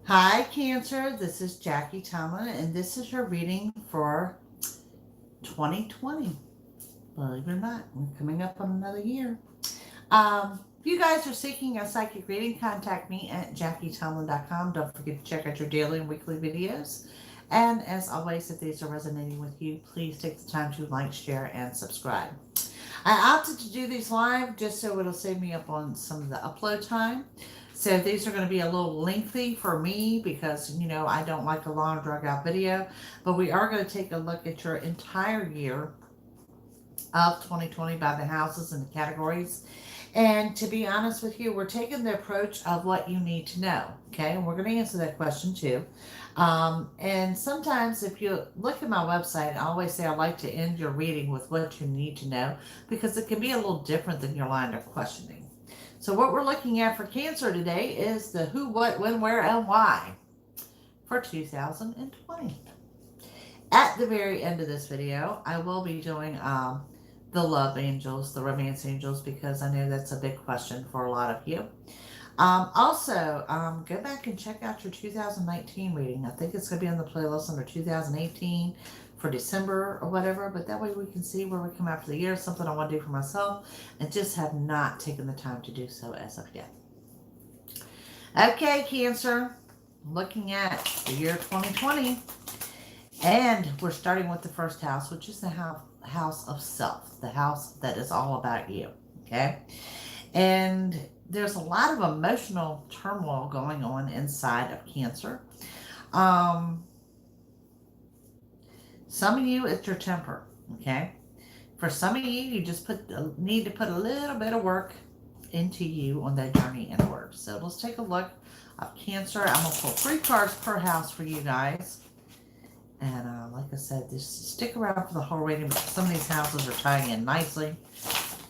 Hi, Cancer. This is Jackie Tomlin, and this is your reading for 2020. Believe it or not, we're coming up on another year. If you guys are seeking a psychic reading, contact me at JackieTomlin.com. Don't forget to check out your daily and weekly videos. And as always, if these are resonating with you, please take the time to like, share, and subscribe. I opted to do these live just so it'll save me up on some of the upload time. So these are going to be a little lengthy for me because, I don't like a long drag out video. But we are going to take a look at your entire year of 2020 by the houses and the categories. And to be honest with you, we're taking the approach of what you need to know. Okay. And we're going to answer that question too. And sometimes if you look at my website, I always say I like to end your reading with what you need to know because it can be a little different than your line of questioning. So what we're looking at for Cancer today is the who, what, when, where, and why for 2020. At the very end of this video, I will be doing the love angels, the romance angels, because I know that's a big question for a lot of you. Also, go back and check out your 2019 reading. I think it's going to be on the playlist under 2018 for December or whatever, but that way we can see where we come out for the year. Something I want to do for myself and just have not taken the time to do so as of yet. Okay, Cancer, looking at the year 2020. And we're starting with the first house, which is the house of self, the house that is all about you. Okay. And there's a lot of emotional turmoil going on inside of Cancer. Um, some of you, it's your temper. Okay. For some of you, you just need to put a little bit of work into you on that journey inward. So let's take a look of Cancer. I'm going to pull 3 cards per house for you guys. And like I said, just stick around for the whole reading because some of these houses are tying in nicely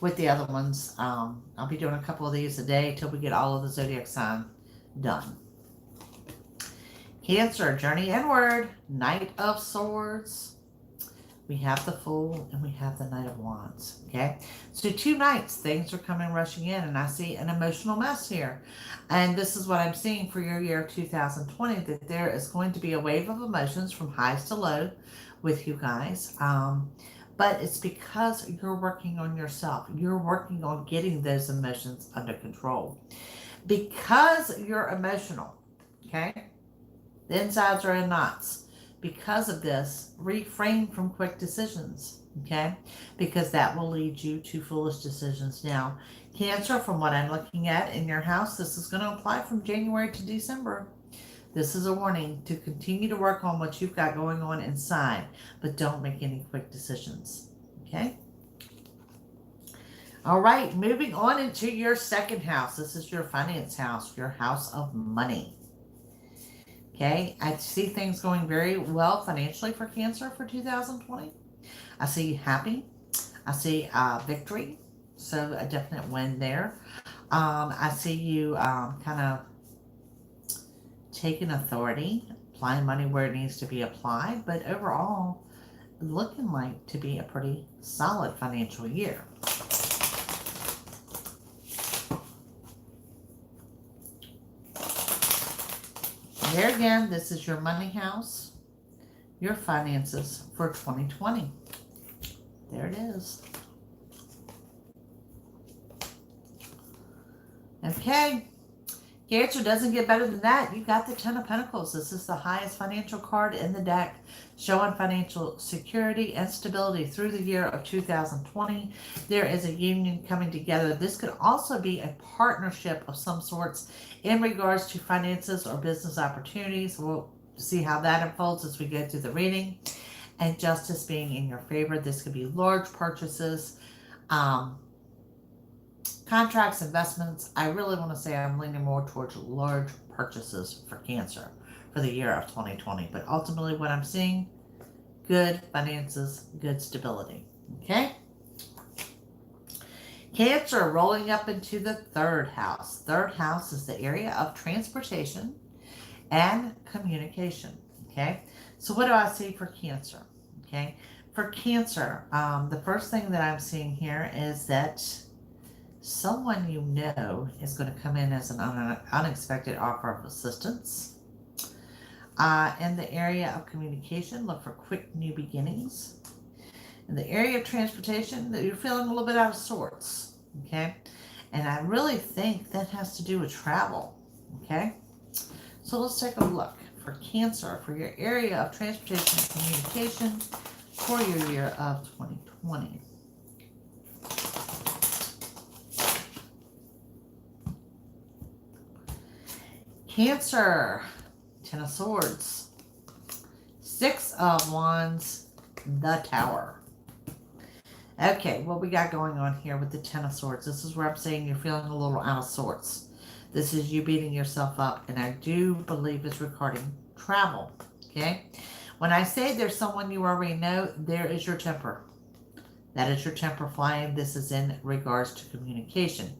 with the other ones. I'll be doing a couple of these a day till we get all of the zodiac sign done. Cancer, journey inward, Knight of Swords. We have the Fool and we have the Knight of Wands. Okay, so 2 knights, things are coming rushing in, and I see an emotional mess here. And this is what I'm seeing for your year 2020, that there is going to be a wave of emotions from highs to low with you guys. But it's because you're working on yourself. You're working on getting those emotions under control. Because you're emotional, okay? The insides are in knots. Because of this, refrain from quick decisions, okay? Because that will lead you to foolish decisions. Now, Cancer, from what I'm looking at in your house, this is going to apply from January to December. This is a warning to continue to work on what you've got going on inside, but don't make any quick decisions, okay? All right, moving on into your second house. This is your finance house, your house of money. Okay, I see things going very well financially for Cancer for 2020. I see you happy. I see victory, so a definite win there. I see you kind of taking authority, applying money where it needs to be applied, but overall, looking like to be a pretty solid financial year. There again, this is your money house, your finances for 2020. There it is. Okay. Cancer, doesn't get better than that. You got the 10 of Pentacles. This is the highest financial card in the deck, showing financial security and stability through the year of 2020. There is a union coming together. This could also be a partnership of some sorts in regards to finances or business opportunities. We'll see how that unfolds as we go through the reading. And justice being in your favor. This could be large purchases, contracts, investments. I really want to say I'm leaning more towards large purchases for Cancer for the year of 2020. But ultimately what I'm seeing, good finances, good stability. Okay? Cancer, rolling up into the third house. Third house is the area of transportation and communication. Okay? So what do I see for Cancer? Okay? For Cancer, the first thing that I'm seeing here is that someone you know is going to come in as an unexpected offer of assistance. In the area of communication, look for quick new beginnings. In the area of transportation, that you're feeling a little bit out of sorts. Okay. And I really think that has to do with travel. Okay. So let's take a look for Cancer, for your area of transportation and communication for your year of 2020. Cancer, Ten of Swords, Six of Wands, the Tower. Okay, what we got going on here with the Ten of Swords? This is where I'm saying you're feeling a little out of sorts. This is you beating yourself up, and I do believe it's regarding travel, okay? When I say there's someone you already know, there is your temper. That is your temper flying. This is in regards to communication.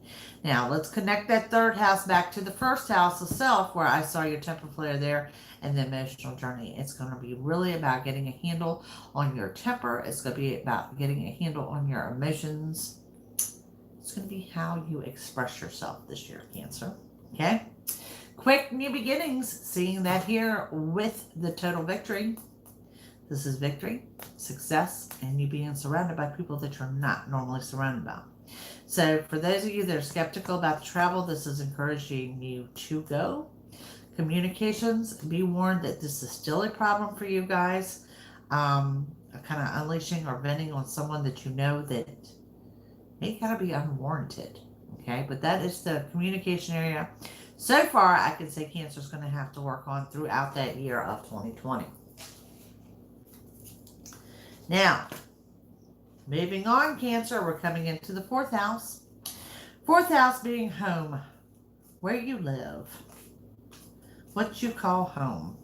Now, let's connect that third house back to the first house of self, where I saw your temper flare there, and the emotional journey. It's going to be really about getting a handle on your temper. It's going to be about getting a handle on your emotions. It's going to be how you express yourself this year, Cancer. Okay? Quick new beginnings. Seeing that here with the total victory. This is victory, success, and you being surrounded by people that you're not normally surrounded by. So for those of you that are skeptical about the travel, this is encouraging you to go. Communications, be warned that this is still a problem for you guys. Kind of unleashing or venting on someone that you know that may kind of be unwarranted. Okay, but that is the communication area. So far, I can say Cancer is going to have to work on throughout that year of 2020. Now, moving on, Cancer, we're coming into the fourth house. Fourth house being home, where you live, what you call home.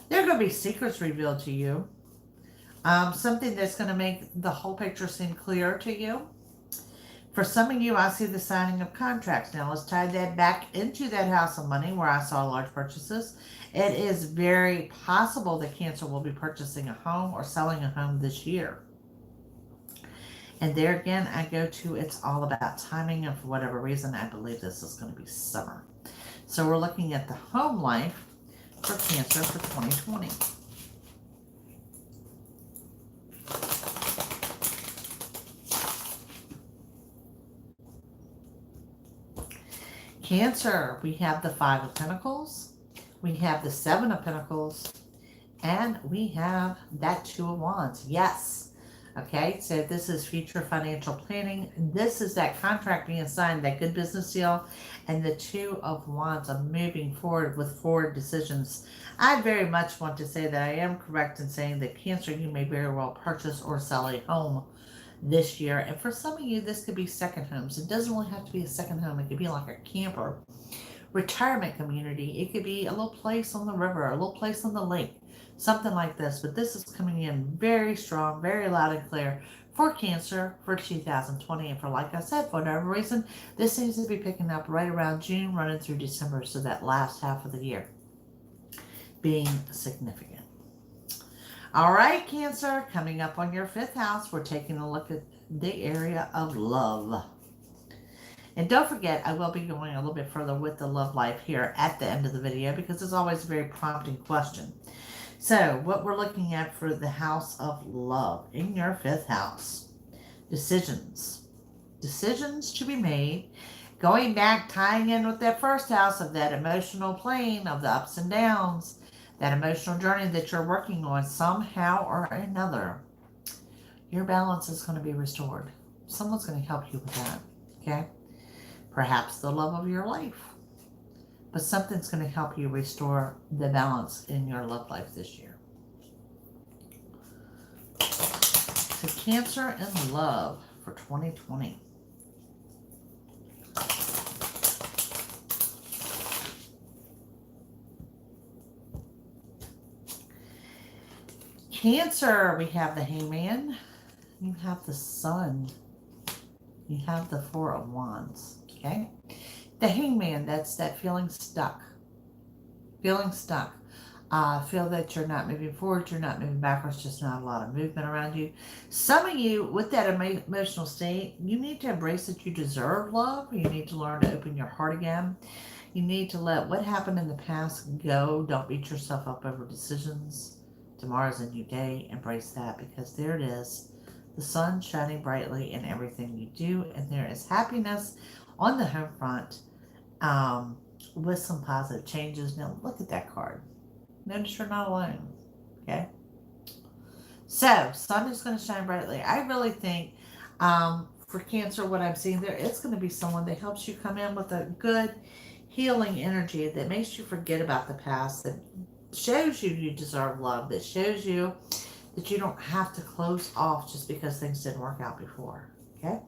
There are going to be secrets revealed to you. Something that's going to make the whole picture seem clearer to you. For some of you, I see the signing of contracts. Now, let's tie that back into that house of money where I saw large purchases. It is very possible that Cancer will be purchasing a home or selling a home this year. And there again, I go to it's all about timing, and for whatever reason, I believe this is going to be summer. So we're looking at the home life for Cancer for 2020. Cancer, we have the Five of Pentacles, we have the Seven of Pentacles, and we have that Two of Wands. Yes. Okay, so this is future financial planning. This is that contract being signed, that good business deal, and the Two of Wands of moving forward with forward decisions. I very much want to say that I am correct in saying that Cancer, you may very well purchase or sell a home this year. And for some of you, this could be second homes. It doesn't really have to be a second home. It could be like a camper, retirement community. It could be a little place on the river, a little place on the lake, something like this. But this is coming in very strong, very loud and clear for Cancer for 2020. And for, like I said, for whatever reason, this seems to be picking up right around June, running through December. So that last half of the year being significant. All right, Cancer, coming up on your fifth house, we're taking a look at the area of love. And don't forget, I will be going a little bit further with the love life here at the end of the video because it's always a very prompting question. So what we're looking at for the house of love in your fifth house, decisions. Decisions to be made. Going back, tying in with that first house of that emotional plane of the ups and downs, that emotional journey that you're working on somehow or another. Your balance is going to be restored. Someone's going to help you with that, okay? Perhaps the love of your life. But something's going to help you restore the balance in your love life this year. So Cancer and love for 2020. Cancer, we have the Hangman, you have the Sun, you have the Four of Wands, okay? The Hangman, that's that feeling stuck. Feeling stuck. Feel that you're not moving forward, you're not moving backwards, just not a lot of movement around you. Some of you, with that emotional state, you need to embrace that you deserve love. You need to learn to open your heart again. You need to let what happened in the past go. Don't beat yourself up over decisions. Tomorrow's a new day. Embrace that, because there it is. The sun shining brightly in everything you do, and there is happiness on the home front, with some positive changes. Now, look at that card. Notice you're not alone. Okay? So, sun is going to shine brightly. I really think, for Cancer, what I'm seeing there, it's going to be someone that helps you come in with a good healing energy that makes you forget about the past, that shows you you deserve love, that shows you that you don't have to close off just because things didn't work out before. Okay?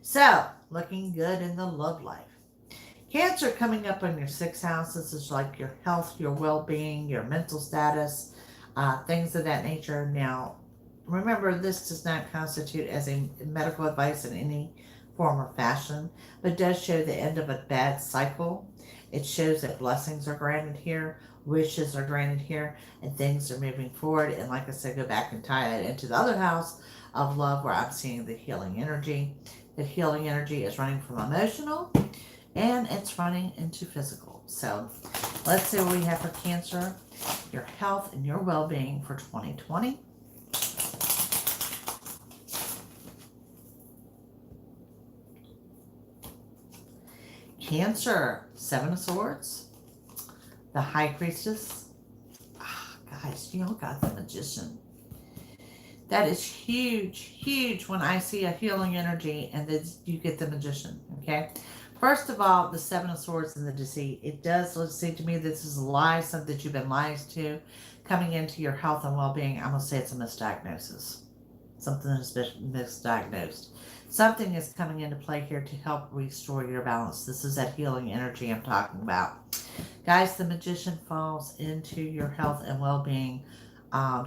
So, looking good in the love life. Cancer, coming up on your sixth house. This is like your health, your well-being, your mental status, things of that nature. Now, remember, this does not constitute as a medical advice in any form or fashion, but does show the end of a bad cycle. It shows that blessings are granted here, wishes are granted here, and things are moving forward. And like I said, go back and tie that into the other house of love, where I'm seeing the healing energy. The healing energy is running from emotional, and it's running into physical. So let's see what we have for Cancer, your health and your well-being for 2020. Cancer, Seven of Swords, the High Priestess. Guys, you got the Magician. That is huge, huge when I see a healing energy and then you get the Magician, okay? First of all, the Seven of Swords and the deceit. It does seem to me this is a lie, something that you've been lied to, coming into your health and well-being. I'm going to say it's a misdiagnosis. Something that's been misdiagnosed. Something is coming into play here to help restore your balance. This is that healing energy I'm talking about. Guys, the Magician falls into your health and well-being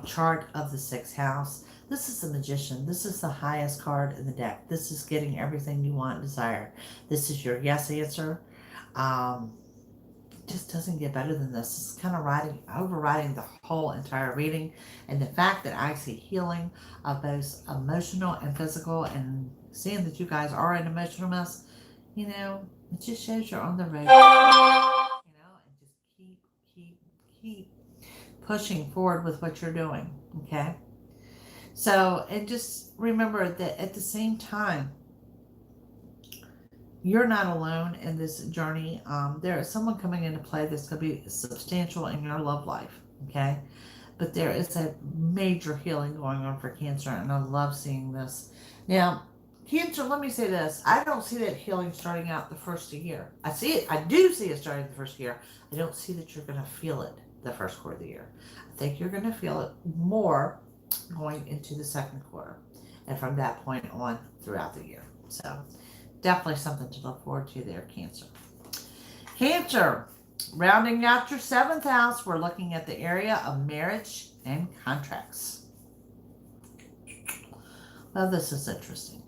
chart of the sixth house. This is the Magician. This is the highest card in the deck. This is getting everything you want and desire. This is your yes answer. It just doesn't get better than this. It's kind of overriding the whole entire reading. And the fact that I see healing of both emotional and physical, and seeing that you guys are an emotional mess, it just shows you're on the road. And just keep pushing forward with what you're doing. Okay? So, and just remember that at the same time, you're not alone in this journey. There is someone coming into play that's going to be substantial in your love life, okay? But there is a major healing going on for Cancer, and I love seeing this. Now, Cancer, let me say this. I don't see that healing starting out the first year. I see it. I do see it starting the first year. I don't see that you're going to feel it the first quarter of the year. I think you're going to feel it more going into the second quarter, and from that point on throughout the year. So definitely something to look forward to there, Cancer. Cancer, rounding out your seventh house, we're looking at the area of marriage and contracts. Well, this is interesting,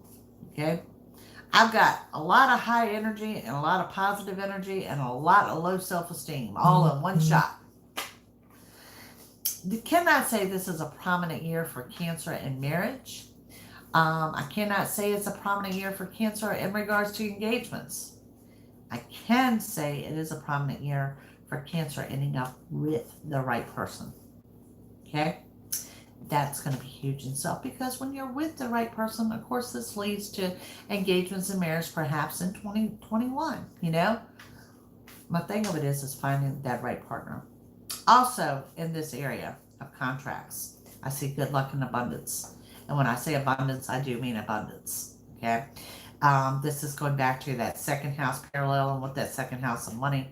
okay? I've got a lot of high energy and a lot of positive energy and a lot of low self-esteem all in one shot. You cannot say this is a prominent year for Cancer in marriage. I cannot say it's a prominent year for Cancer in regards to engagements. I can say it is a prominent year for Cancer ending up with the right person. Okay? That's going to be huge in itself, because when you're with the right person, of course, this leads to engagements and marriage perhaps in 2021, My thing of it is finding that right partner. Also, in this area of contracts, I see good luck and abundance. And when I say abundance, I do mean abundance. Okay? This is going back to that second house parallel, and with that second house of money,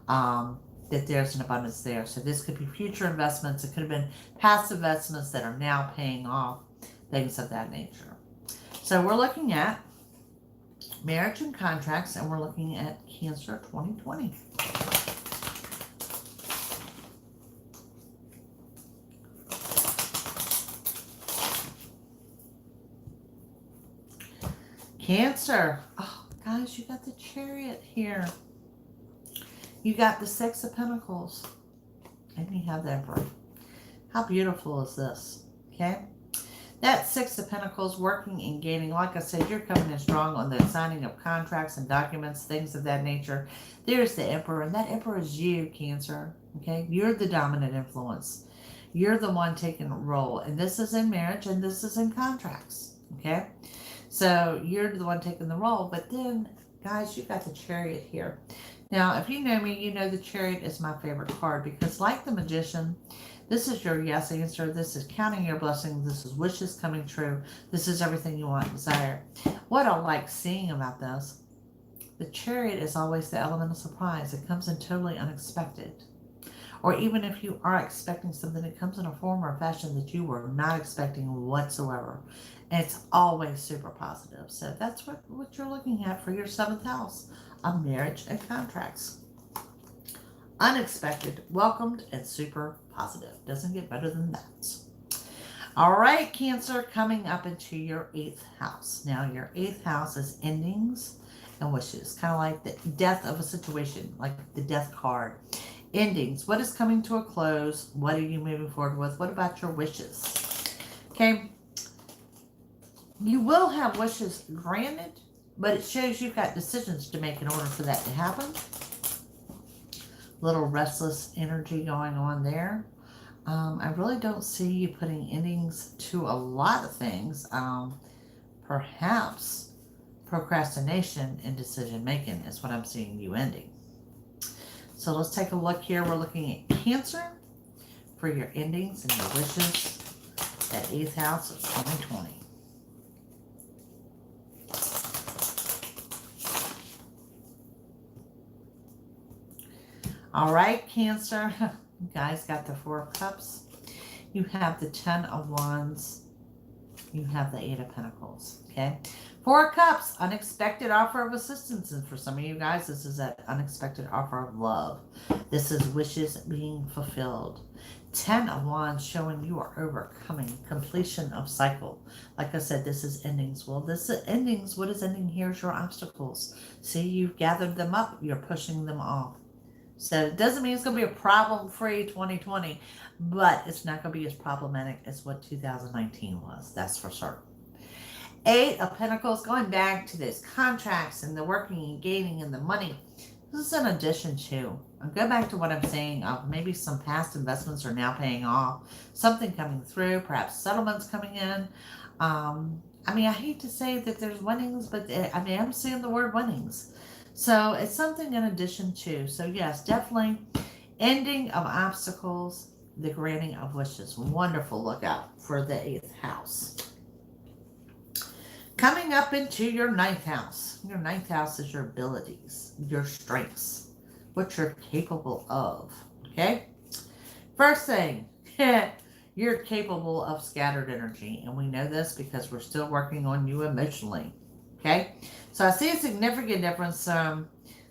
that there's an abundance there. So this could be future investments. It could have been past investments that are now paying off, things of that nature. So we're looking at marriage and contracts, and we're looking at Cancer 2020. Cancer. Oh, guys, you got the Chariot here. You got the Six of Pentacles. And you have the Emperor. How beautiful is this? Okay? That Six of Pentacles, working and gaining. Like I said, you're coming in strong on the signing of contracts and documents, things of that nature. There's the Emperor, and that Emperor is you, Cancer. Okay? You're the dominant influence. You're the one taking a role. And this is in marriage, and this is in contracts. Okay? So you're the one taking the role. But then, guys, you got the Chariot here. Now, if you know me, you know the Chariot is my favorite card because, like the Magician, this is your yes answer. This is counting your blessings. This is wishes coming true. This is everything you want and desire. What I like seeing about this, the Chariot is always the element of surprise. It comes in totally unexpected. Or even if you are expecting something, it comes in a form or fashion that you were not expecting whatsoever. And it's always super positive. So that's what you're looking at for your 7th house of marriage and contracts. Unexpected, welcomed, and super positive. Doesn't get better than that. All right, Cancer, coming up into your 8th house. Now, your 8th house is endings and wishes. Kind of like the death of a situation, like the death card. Endings. What is coming to a close? What are you moving forward with? What about your wishes? Okay. You will have wishes granted, but it shows you've got decisions to make in order for that to happen. Little restless energy going on there. I really don't see you putting endings to a lot of things. Perhaps procrastination in decision making is what I'm seeing you ending. So let's take a look here. We're looking at Cancer for your endings and your wishes. That 8th house of 2020. All right, Cancer. You guys got the 4 of Cups. You have the 10 of Wands. You have the 8 of Pentacles. Okay. 4 of Cups, unexpected offer of assistance. And for some of you guys, this is an unexpected offer of love. This is wishes being fulfilled. 10 of Wands showing you are overcoming completion of cycle. Like I said, this is endings. Well, this is endings. What is ending here is your obstacles. See, you've gathered them up. You're pushing them off. So it doesn't mean it's going to be a problem-free 2020, but it's not going to be as problematic as what 2019 was. That's for certain. 8 of Pentacles, going back to those contracts and the working and gaining and the money. This is an addition to. I'll go back to what I'm saying of maybe some past investments are now paying off. Something coming through, perhaps settlements coming in. I mean, I hate to say that there's winnings, but I'm seeing the word winnings. So it's something in addition to. So yes, definitely ending of obstacles, the granting of wishes. Wonderful. Look out for the 8th house. Coming up into your 9th house. Your 9th house is your abilities, your strengths, what you're capable of. Okay? First thing, you're capable of scattered energy. And we know this because we're still working on you emotionally. Okay? So I see a significant difference.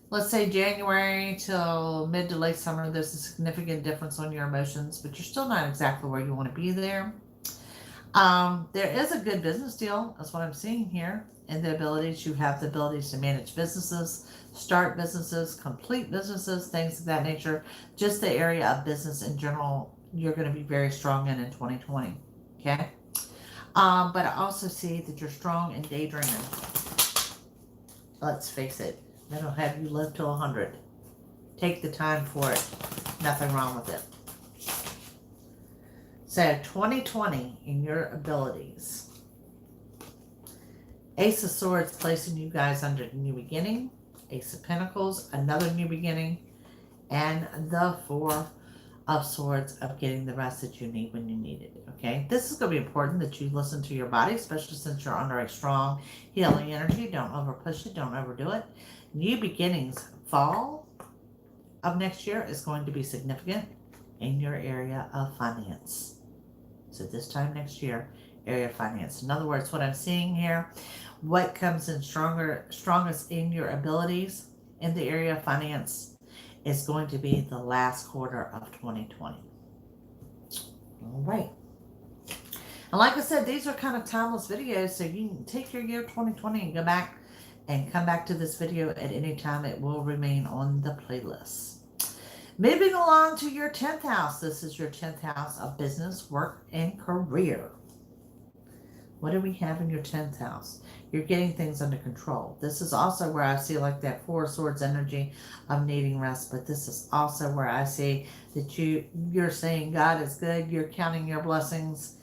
Let's say January till mid to late summer, there's a significant difference on your emotions, but you're still not exactly where you want to be there. There is a good business deal. That's what I'm seeing here. And the abilities, you have the abilities to manage businesses, start businesses, complete businesses, things of that nature. Just the area of business in general, you're going to be very strong in 2020. Okay. But I also see that you're strong in daydreaming. Let's face it. That'll have you live to 100. Take the time for it. Nothing wrong with it. So 2020 in your abilities. Ace of Swords placing you guys under new beginning. Ace of Pentacles, another new beginning. And the 4 of Swords of getting the rest that you need when you need it. Okay, this is going to be important that you listen to your body, especially since you're under a strong healing energy. Don't over push it. Don't overdo it. New beginnings. Fall of next year is going to be significant in your area of finance. So this time next year, area of finance. In other words, what I'm seeing here, what comes in strongest in your abilities in the area of finance is going to be the last quarter of 2020. All right. And like I said, these are kind of timeless videos, so you can take your year 2020 and go back and come back to this video at any time. It will remain on the playlist. Moving along to your 10th house. This is your 10th house of business, work, and career. What do we have in your 10th house? You're getting things under control. This is also where I see like that Four of Swords energy of needing rest, but this is also where I see that you're saying God is good. You're counting your blessings.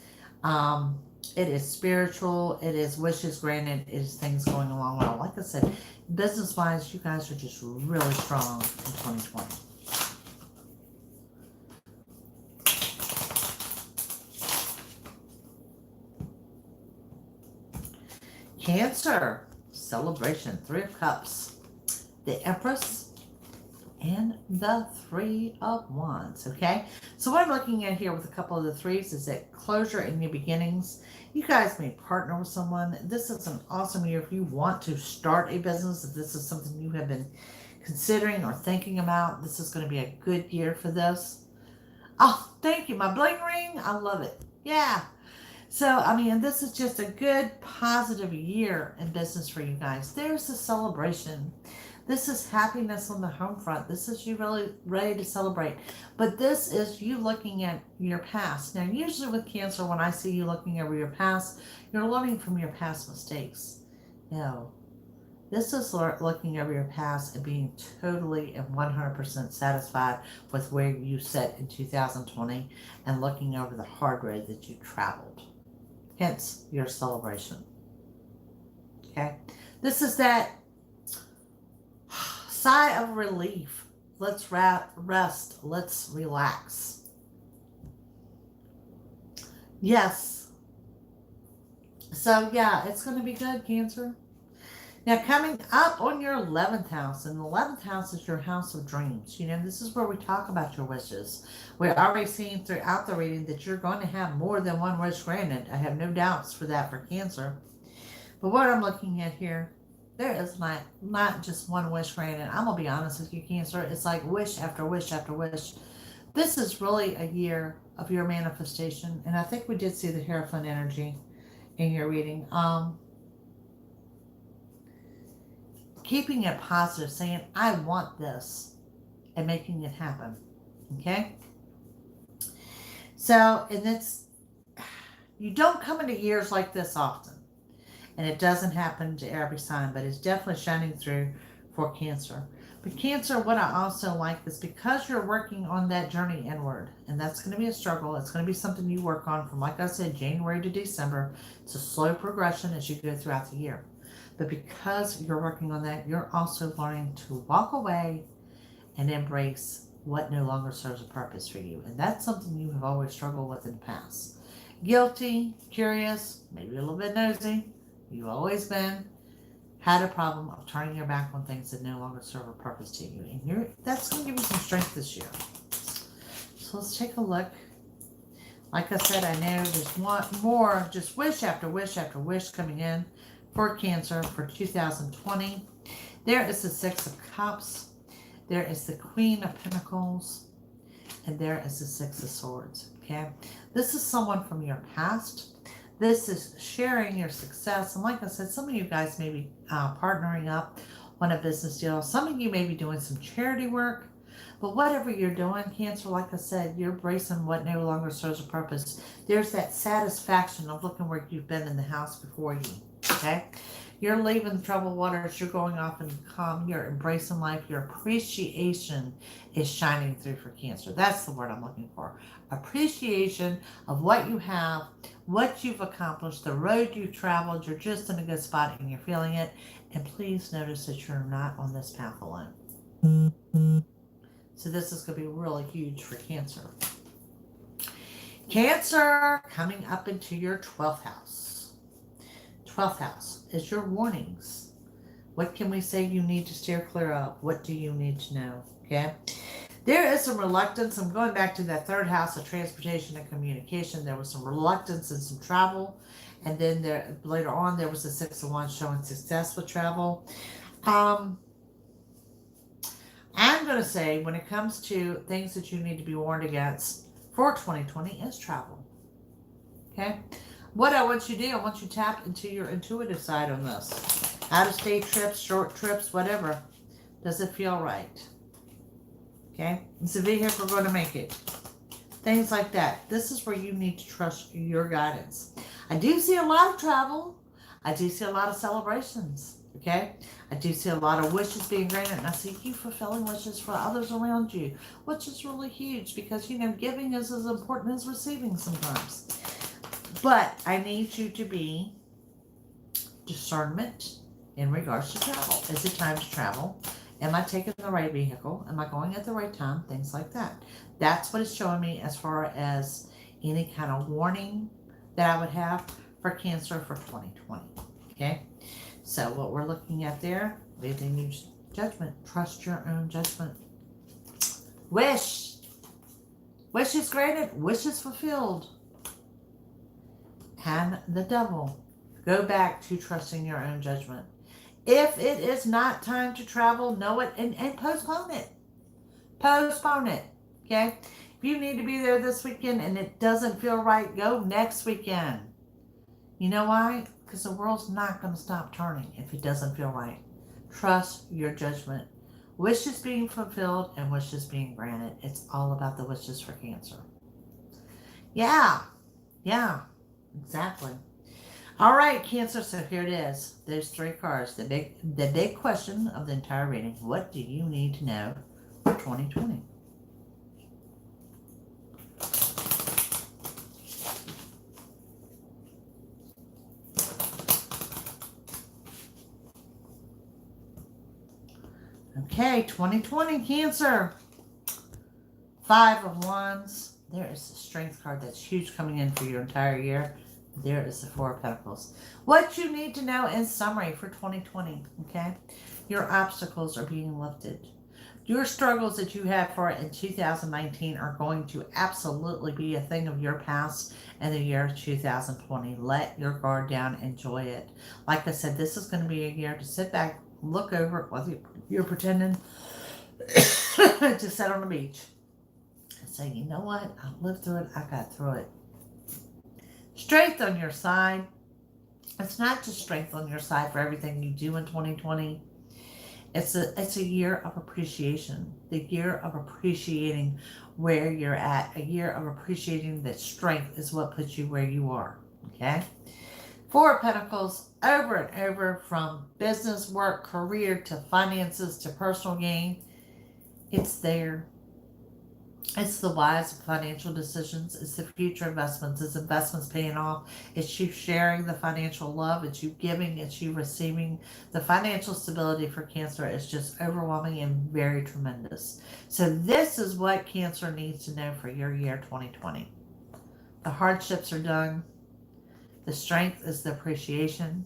It is spiritual. It is wishes granted. It is things going along well. Like I said, business-wise, you guys are just really strong in 2020. Cancer, celebration, Three of Cups, the Empress, and the Three of Wands, okay? So what I'm looking at here with a couple of the threes is that closure and new beginnings. You guys may partner with someone. This is an awesome year if you want to start a business, if this is something you have been considering or thinking about. This is going to be a good year for this. Oh, thank you. My bling ring, I love it. Yeah. So, I mean, this is just a good, positive year in business for you guys. There's a celebration. This is happiness on the home front. This is you really ready to celebrate. But this is you looking at your past. Now, usually with Cancer, when I see you looking over your past, you're learning from your past mistakes. No. This is looking over your past and being totally and 100% satisfied with where you sit in 2020 and looking over the hard road that you traveled. Hence your celebration. Okay? This is that sigh of relief. Let's rest. Let's relax. Yes. So, yeah, it's going to be good, Cancer. Now, coming up on your 11th house, and the 11th house is your house of dreams. You know, this is where we talk about your wishes. We're already seeing throughout the reading that you're going to have more than one wish granted. I have no doubts for that for Cancer. But what I'm looking at here, there is not just one wish granted. I'm going to be honest with you, Cancer. It's like wish after wish after wish. This is really a year of your manifestation. And I think we did see the Hierophant energy in your reading. Keeping it positive, saying, I want this, and making it happen. Okay? So, and it's, you don't come into years like this often. And it doesn't happen to every sign, but it's definitely shining through for Cancer. But Cancer, what I also like is because you're working on that journey inward, and that's going to be a struggle. It's going to be something you work on from, like I said, January to December. It's a slow progression as you go throughout the year. But because you're working on that, you're also learning to walk away and embrace what no longer serves a purpose for you. And that's something you have always struggled with in the past. Guilty, curious, maybe a little bit nosy. You've always been. Had a problem of turning your back on things that no longer serve a purpose to you. And that's going to give you some strength this year. So let's take a look. Like I said, I know there's one more, just wish after wish after wish coming in for Cancer for 2020. There is the Six of Cups. There is the Queen of Pentacles. And there is the Six of Swords. Okay? This is someone from your past. This is sharing your success. And like I said, some of you guys may be partnering up on a business deal. Some of you may be doing some charity work. But whatever you're doing, Cancer, like I said, you're embracing what no longer serves a purpose. There's that satisfaction of looking where you've been in the house before you. Okay? You're leaving the troubled waters. You're going off and calm. You're embracing life. Your appreciation is shining through for Cancer. That's the word I'm looking for. Appreciation of what you have, what you've accomplished, the road you've traveled. You're just in a good spot and you're feeling it. And please notice that you're not on this path alone. So this is going to be really huge for Cancer. Cancer, coming up into your 12th house. 12th house is your warnings. What can we say you need to steer clear of? What do you need to know? Okay. There is some reluctance. I'm going back to that third house of transportation and communication. There was some reluctance and some travel. And then later on, there was the Six of Wands showing success with travel. I'm going to say when it comes to things that you need to be warned against for 2020 is travel. Okay. What I want you to do, I want you to tap into your intuitive side on this. Out-of-state trips, short trips, whatever. Does it feel right? Okay? Is the vehicle going to make it? Things like that. This is where you need to trust your guidance. I do see a lot of travel. I do see a lot of celebrations. Okay? I do see a lot of wishes being granted, and I see you fulfilling wishes for others around you, which is really huge because, giving is as important as receiving sometimes. But I need you to be discernment in regards to travel. Is it time to travel? Am I taking the right vehicle? Am I going at the right time? Things like that. That's what it's showing me as far as any kind of warning that I would have for Cancer for 2020. Okay? So what we're looking at there, within your judgment. Trust your own judgment. Wish. Wish is granted. Wish is fulfilled. And the Devil. Go back to trusting your own judgment. If it is not time to travel, know it and postpone it. Postpone it. Okay? If you need to be there this weekend and it doesn't feel right, go next weekend. You know why? Because the world's not going to stop turning if it doesn't feel right. Trust your judgment. Wishes being fulfilled and wishes being granted. It's all about the wishes for Cancer. Yeah. Yeah. Exactly. All right, Cancer, so here it is. Those 3 cards. The big question of the entire reading. What do you need to know for 2020? Okay, 2020, Cancer. 5 of Wands. There is a Strength card that's huge coming in for your entire year. There is the 4 of Pentacles. What you need to know in summary for 2020, okay? Your obstacles are being lifted. Your struggles that you had for in 2019 are going to absolutely be a thing of your past in the year 2020. Let your guard down. Enjoy it. Like I said, this is going to be a year to sit back, look over it, whether you're pretending to sit on the beach and say, you know what? I lived through it. I got through it. Strength on your side. It's not just strength on your side for everything you do in 2020. It's a year of appreciation. The year of appreciating where you're at. A year of appreciating that strength is what puts you where you are. Okay? 4 of Pentacles, over and over, from business, work, career, to finances, to personal gain. It's there. It's the wise financial decisions. It's the future investments. It's investments paying off. It's you sharing the financial love. It's you giving. It's you receiving. The financial stability for Cancer is just overwhelming and very tremendous. So this is what Cancer needs to know for your year 2020. The hardships are done. The strength is the appreciation.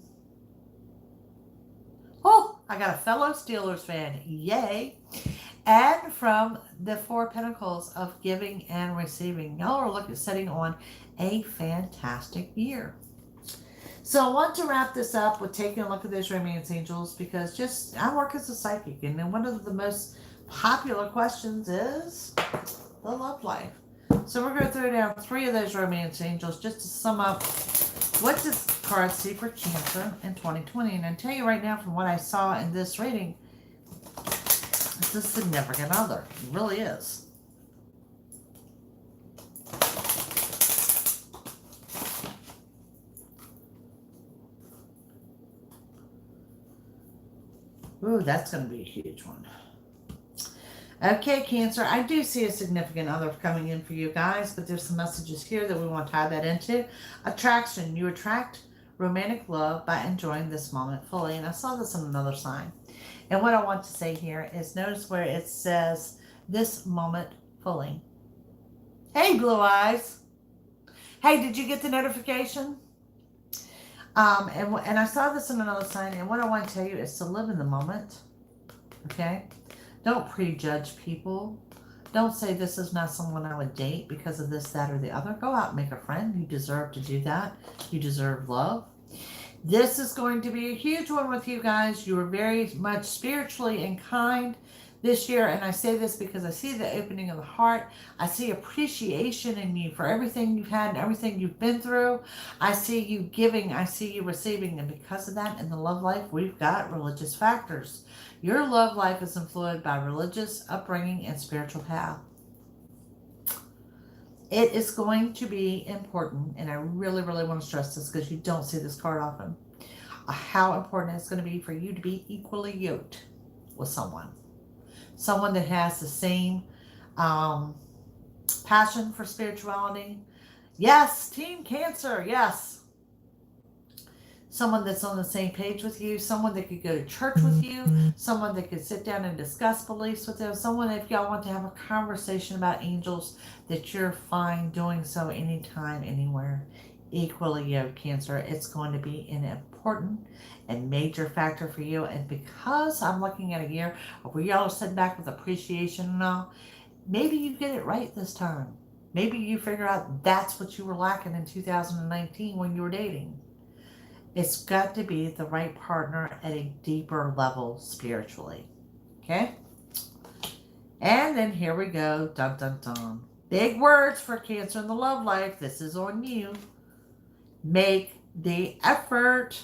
Oh, I got a fellow Steelers fan. Yay. And from the 4 Pentacles of giving and receiving. Y'all are setting on a fantastic year. So I want to wrap this up with taking a look at those romance angels, because I work as a psychic, and then one of the most popular questions is the love life. So we're going to throw down 3 of those romance angels just to sum up what does card see for Cancer in 2020. And I tell you right now, from what I saw in this reading, it's a significant other. It really is. Ooh, that's going to be a huge one. Okay, Cancer, I do see a significant other coming in for you guys, but there's some messages here that we want to tie that into. Attraction. You attract romantic love by enjoying this moment fully. And I saw this in another sign. And what I want to say here is, notice where it says this moment fully. Hey, Blue Eyes. Hey, did you get the notification? And I saw this in another sign. And what I want to tell you is to live in the moment. Okay? Don't prejudge people. Don't say this is not someone I would date because of this, that, or the other. Go out and make a friend. You deserve to do that. You deserve love. This is going to be a huge one with you guys. You are very much spiritually and kind this year. And I say this because I see the opening of the heart. I see appreciation in you for everything you've had and everything you've been through. I see you giving. I see you receiving. And because of that, in the love life, we've got religious factors. Your love life is influenced by religious upbringing and spiritual path. It is going to be important, and I really, really want to stress this because you don't see this card often, how important it's going to be for you to be equally yoked with someone that has the same um, passion for spirituality. Yes, Team Cancer, yes. Someone that's on the same page with you, someone that could go to church with you, someone that could sit down and discuss beliefs with them, someone if y'all want to have a conversation about angels, that you're fine doing so anytime, anywhere. Equally yoked, Cancer, it's going to be an important and major factor for you. And because I'm looking at a year where y'all are sitting back with appreciation and all, maybe you get it right this time. Maybe you figure out that's what you were lacking in 2019 when you were dating. It's got to be the right partner at a deeper level spiritually. Okay? And then here we go. Dun dun dun. Big words for Cancer in the love life. This is on you. Make the effort.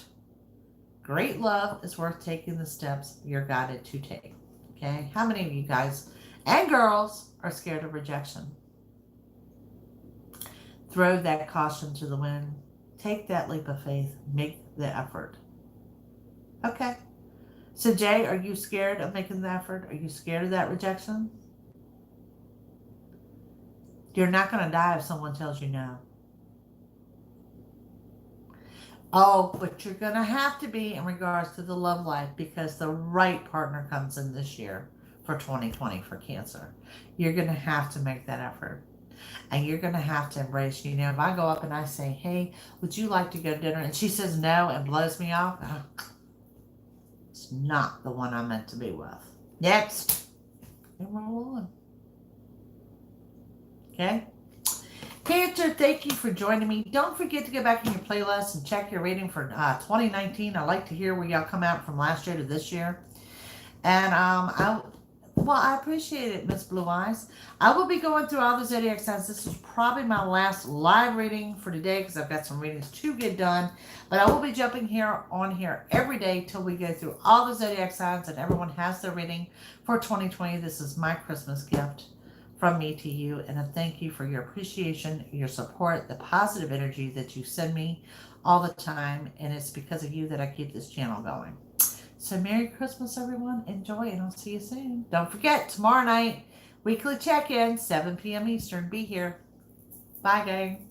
Great love is worth taking the steps you're guided to take. Okay? How many of you guys and girls are scared of rejection? Throw that caution to the wind. Take that leap of faith. Make the effort. Okay. So Jay, are you scared of making the effort? Are you scared of that rejection? You're not going to die if someone tells you no. Oh, but you're going to have to be in regards to the love life, because the right partner comes in this year for 2020 for Cancer. You're going to have to make that effort. And you're going to have to embrace, if I go up and I say, hey, would you like to go to dinner? And she says no and blows me off. It's not the one I'm meant to be with. Next. And roll on. Okay? Cancer, thank you for joining me. Don't forget to go back in your playlist and check your rating for 2019. I like to hear where y'all come out from last year to this year. And I appreciate it, Miss Blue Eyes. I will be going through all the zodiac signs. This is probably my last live reading for today because I've got some readings to get done. But I will be jumping on here every day till we go through all the zodiac signs and everyone has their reading for 2020. This is my Christmas gift from me to you, and a thank you for your appreciation, your support, the positive energy that you send me all the time, and it's because of you that I keep this channel going. So Merry Christmas, everyone. Enjoy, and I'll see you soon. Don't forget, tomorrow night, weekly check-in, 7 p.m. Eastern. Be here. Bye, gang.